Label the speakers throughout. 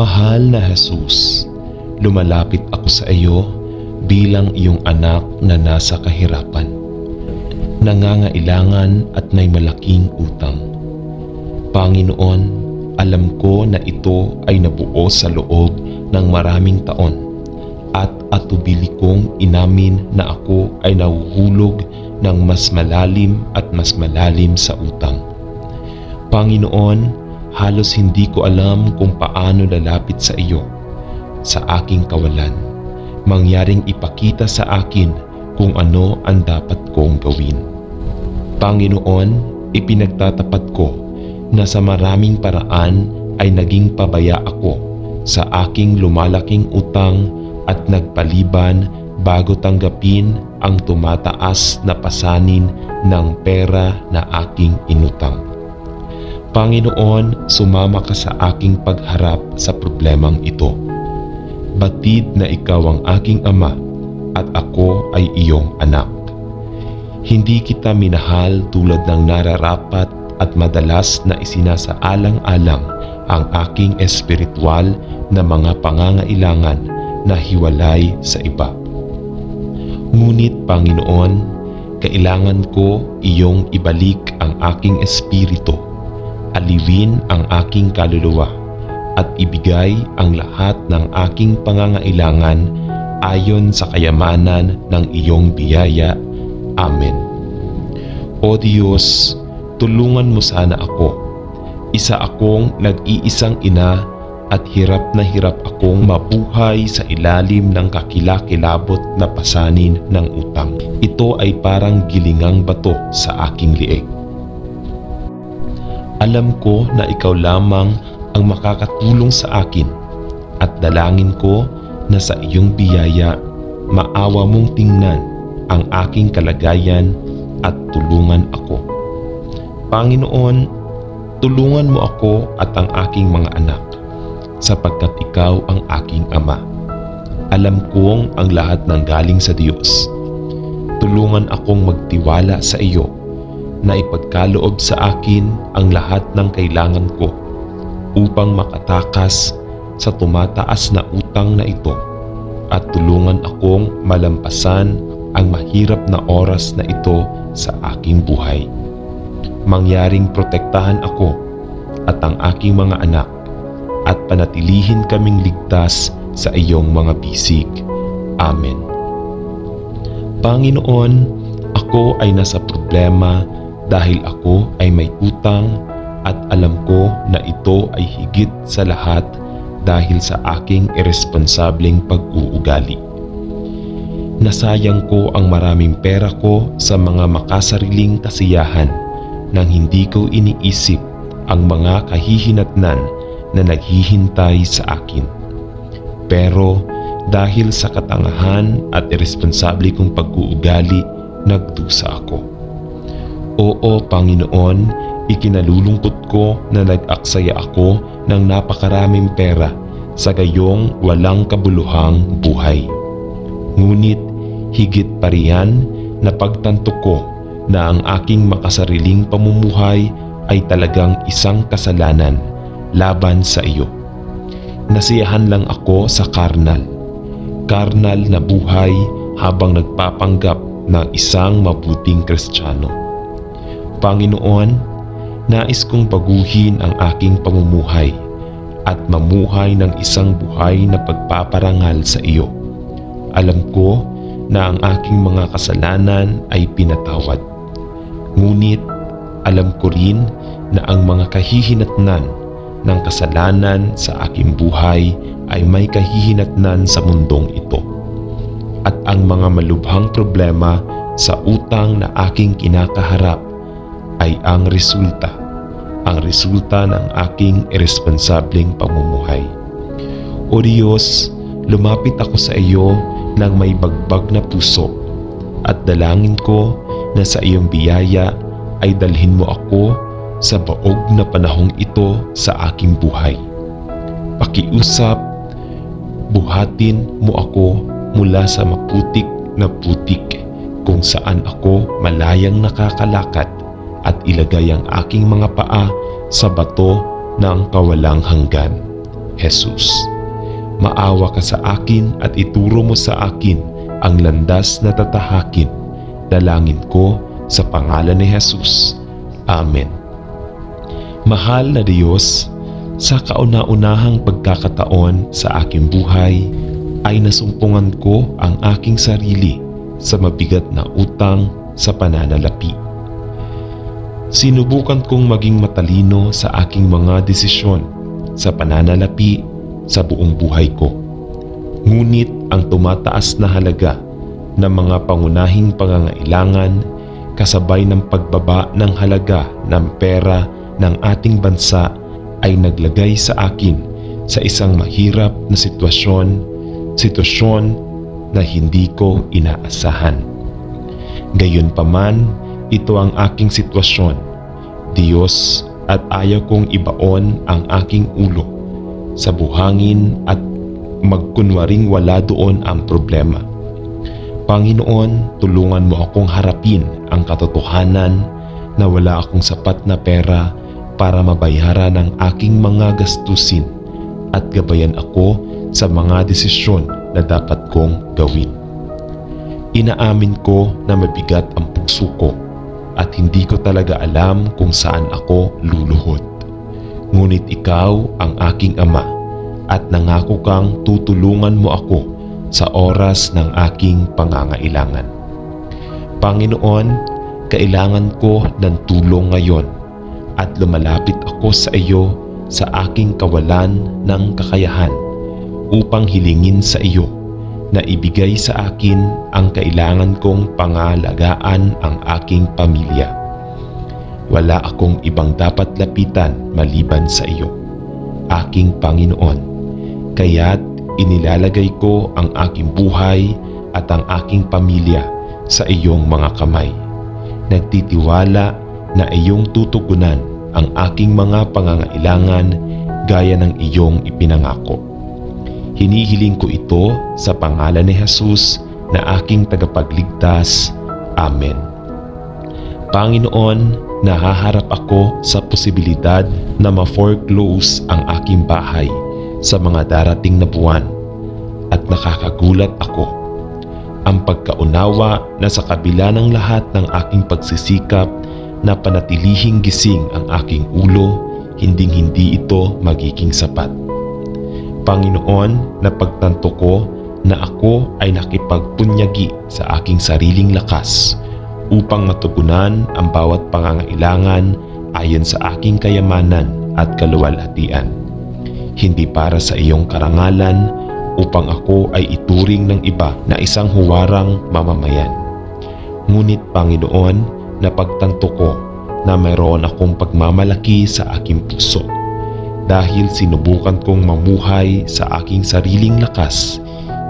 Speaker 1: Mahal na Jesus, lumalapit ako sa iyo bilang iyong anak na nasa kahirapan, nangangailangan at may malaking utang. Panginoon, alam ko na ito ay nabuo sa loob ng maraming taon at atubili kong inamin na ako ay nahuhulog ng mas malalim at mas malalim sa utang. Panginoon, halos hindi ko alam kung paano lalapit sa iyo. Sa aking kawalan, mangyaring ipakita sa akin kung ano ang dapat kong gawin. Panginoon, ipinagtatapat ko na sa maraming paraan ay naging pabaya ako sa aking lumalaking utang at nagpaliban bago tanggapin ang tumataas na pasanin ng pera na aking inutang. Panginoon, sumama ka sa aking pagharap sa problemang ito. Batid na ikaw ang aking ama at ako ay iyong anak. Hindi kita minahal tulad ng nararapat at madalas na isinasaalang-alang ang aking espiritual na mga pangangailangan na hiwalay sa iba. Ngunit Panginoon, kailangan ko iyong ibalik ang aking espiritu, aliwin ang aking kaluluwa at ibigay ang lahat ng aking pangangailangan ayon sa kayamanan ng iyong biyaya. Amen. O Diyos, tulungan mo sana ako. Isa akong nag-iisang ina at hirap na hirap akong mabuhay sa ilalim ng kakilakilabot na pasanin ng utang. Ito ay parang gilingang bato sa aking lieg. Alam ko na ikaw lamang ang makakatulong sa akin at dalangin ko na sa iyong biyaya maawa mong tingnan ang aking kalagayan at tulungan ako. Panginoon, tulungan mo ako at ang aking mga anak sapagkat ikaw ang aking ama. Alam kong ang lahat ng galing sa Diyos. Tulungan akong magtiwala sa iyo na ipagkaloob sa akin ang lahat ng kailangan ko upang makatakas sa tumataas na utang na ito at tulungan akong malampasan ang mahirap na oras na ito sa aking buhay. Mangyaring protektahan ako at ang aking mga anak at panatilihin kaming ligtas sa iyong mga bisig. Amen. Panginoon, ako ay nasa problema dahil ako ay may utang at alam ko na ito ay higit sa lahat dahil sa aking irresponsableng pag-uugali. Nasayang ko ang maraming pera ko sa mga makasariling kasiyahan nang hindi ko iniisip ang mga kahihinatnan na naghihintay sa akin. Pero dahil sa katangahan at irresponsable kong pag-uugali, nagdusa ako. Oo, Panginoon, ikinalulungkot ko na nag-aksaya ako ng napakaraming pera sa gayong walang kabuluhang buhay. Ngunit higit pa riyan na pagtanto ko na ang aking makasariling pamumuhay ay talagang isang kasalanan laban sa iyo. Nasiyahan lang ako sa karnal na buhay habang nagpapanggap ng isang mabuting Kristiyano. Panginoon, nais kong baguhin ang aking pamumuhay at mamuhay ng isang buhay na pagpaparangal sa iyo. Alam ko na ang aking mga kasalanan ay pinatawad. Ngunit alam ko rin na ang mga kahihinatnan ng kasalanan sa aking buhay ay may kahihinatnan sa mundong ito. At ang mga malubhang problema sa utang na aking kinakaharap ay ang resulta ng aking irresponsableng pamumuhay. O Diyos, lumapit ako sa iyo ng may bagbag na puso at dalangin ko na sa iyong biyaya ay dalhin mo ako sa baog na panahong ito sa aking buhay. Pakiusap, buhatin mo ako mula sa maputik na putik kung saan ako malayang nakakalakad at ilagay ang aking mga paa sa bato ng kawalang hanggan. Jesus. Maawa ka sa akin at ituro mo sa akin ang landas na tatahakin. Dalangin ko sa pangalan ni Jesus. Amen. Mahal na Diyos, sa kauna-unahang pagkakataon sa aking buhay ay nasumpungan ko ang aking sarili sa mabigat na utang sa pananalapi. Sinubukan kong maging matalino sa aking mga desisyon sa pananalapi sa buong buhay ko. Ngunit ang tumataas na halaga ng mga pangunahing pangangailangan kasabay ng pagbaba ng halaga ng pera ng ating bansa ay naglagay sa akin sa isang mahirap na sitwasyon na hindi ko inaasahan. Gayunpaman, ito ang aking sitwasyon, Diyos, at ayaw kong ibaon ang aking ulo sa buhangin at magkunwaring wala doon ang problema. Panginoon, tulungan mo akong harapin ang katotohanan na wala akong sapat na pera para mabayaran ang aking mga gastusin at gabayan ako sa mga desisyon na dapat kong gawin. Inaamin ko na mabigat ang puso ko at hindi ko talaga alam kung saan ako luluhod. Ngunit ikaw ang aking Ama at nangako kang tutulungan mo ako sa oras ng aking pangangailangan. Panginoon, kailangan ko ng tulong ngayon at lumalapit ako sa iyo sa aking kawalan ng kakayahan upang hilingin sa iyo na ibigay sa akin ang kailangan kong pangalagaan ang aking pamilya. Wala akong ibang dapat lapitan maliban sa iyo, aking Panginoon. Kaya't inilalagay ko ang aking buhay at ang aking pamilya sa iyong mga kamay. Nagtitiwala na iyong tutugunan ang aking mga pangangailangan gaya ng iyong ipinangako. Hinihiling ko ito sa pangalan ni Jesus na aking tagapagligtas. Amen. Panginoon, nahaharap ako sa posibilidad na ma-foreclose ang aking bahay sa mga darating na buwan at nakakagulat ako. Ang pagkaunawa na sa kabila ng lahat ng aking pagsisikap na panatilihing gising ang aking ulo, hinding-hindi ito magiging sapat. Panginoon, napagtanto ko na ako ay nakipagpunyagi sa aking sariling lakas upang matugunan ang bawat pangangailangan ayon sa aking kayamanan at kaluwalhatian. Hindi para sa iyong karangalan upang ako ay ituring ng iba na isang huwarang mamamayan. Ngunit Panginoon, napagtanto ko na mayroon akong pagmamalaki sa aking puso. Dahil sinubukan kong mamuhay sa aking sariling lakas,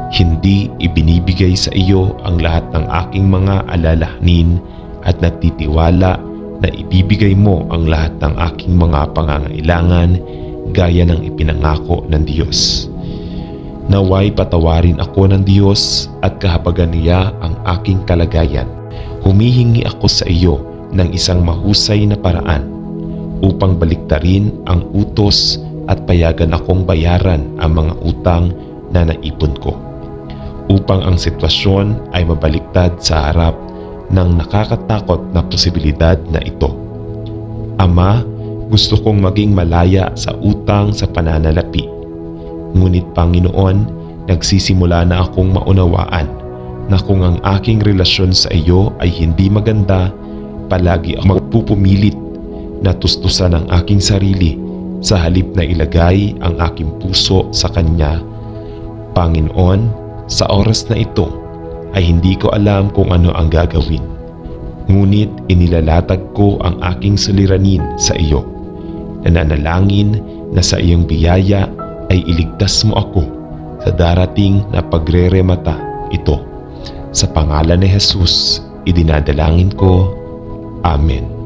Speaker 1: hindi ibinibigay sa iyo ang lahat ng aking mga alalahanin at nagtitiwala na ibibigay mo ang lahat ng aking mga pangangailangan gaya ng ipinangako ng Diyos. Naway patawarin ako ng Diyos at kahabagan niya ang aking kalagayan. Humihingi ako sa iyo ng isang mahusay na paraan upang baliktarin ang utos at payagan akong bayaran ang mga utang na naipon ko, upang ang sitwasyon ay mabaliktad sa harap ng nakakatakot na posibilidad na ito. Ama, gusto kong maging malaya sa utang sa pananalapi. Ngunit Panginoon, nagsisimula na akong maunawaan na kung ang aking relasyon sa iyo ay hindi maganda, palagi ako magpupumilit na tustusan ang aking sarili sa halip na ilagay ang aking puso sa Kanya. Panginoon, sa oras na ito ay hindi ko alam kung ano ang gagawin. Ngunit inilalatag ko ang aking suliranin sa iyo. Nananalangin na sa iyong biyaya ay iligtas mo ako sa darating na pagreremata ito. Sa pangalan ni Jesus, idinadalangin ko. Amen.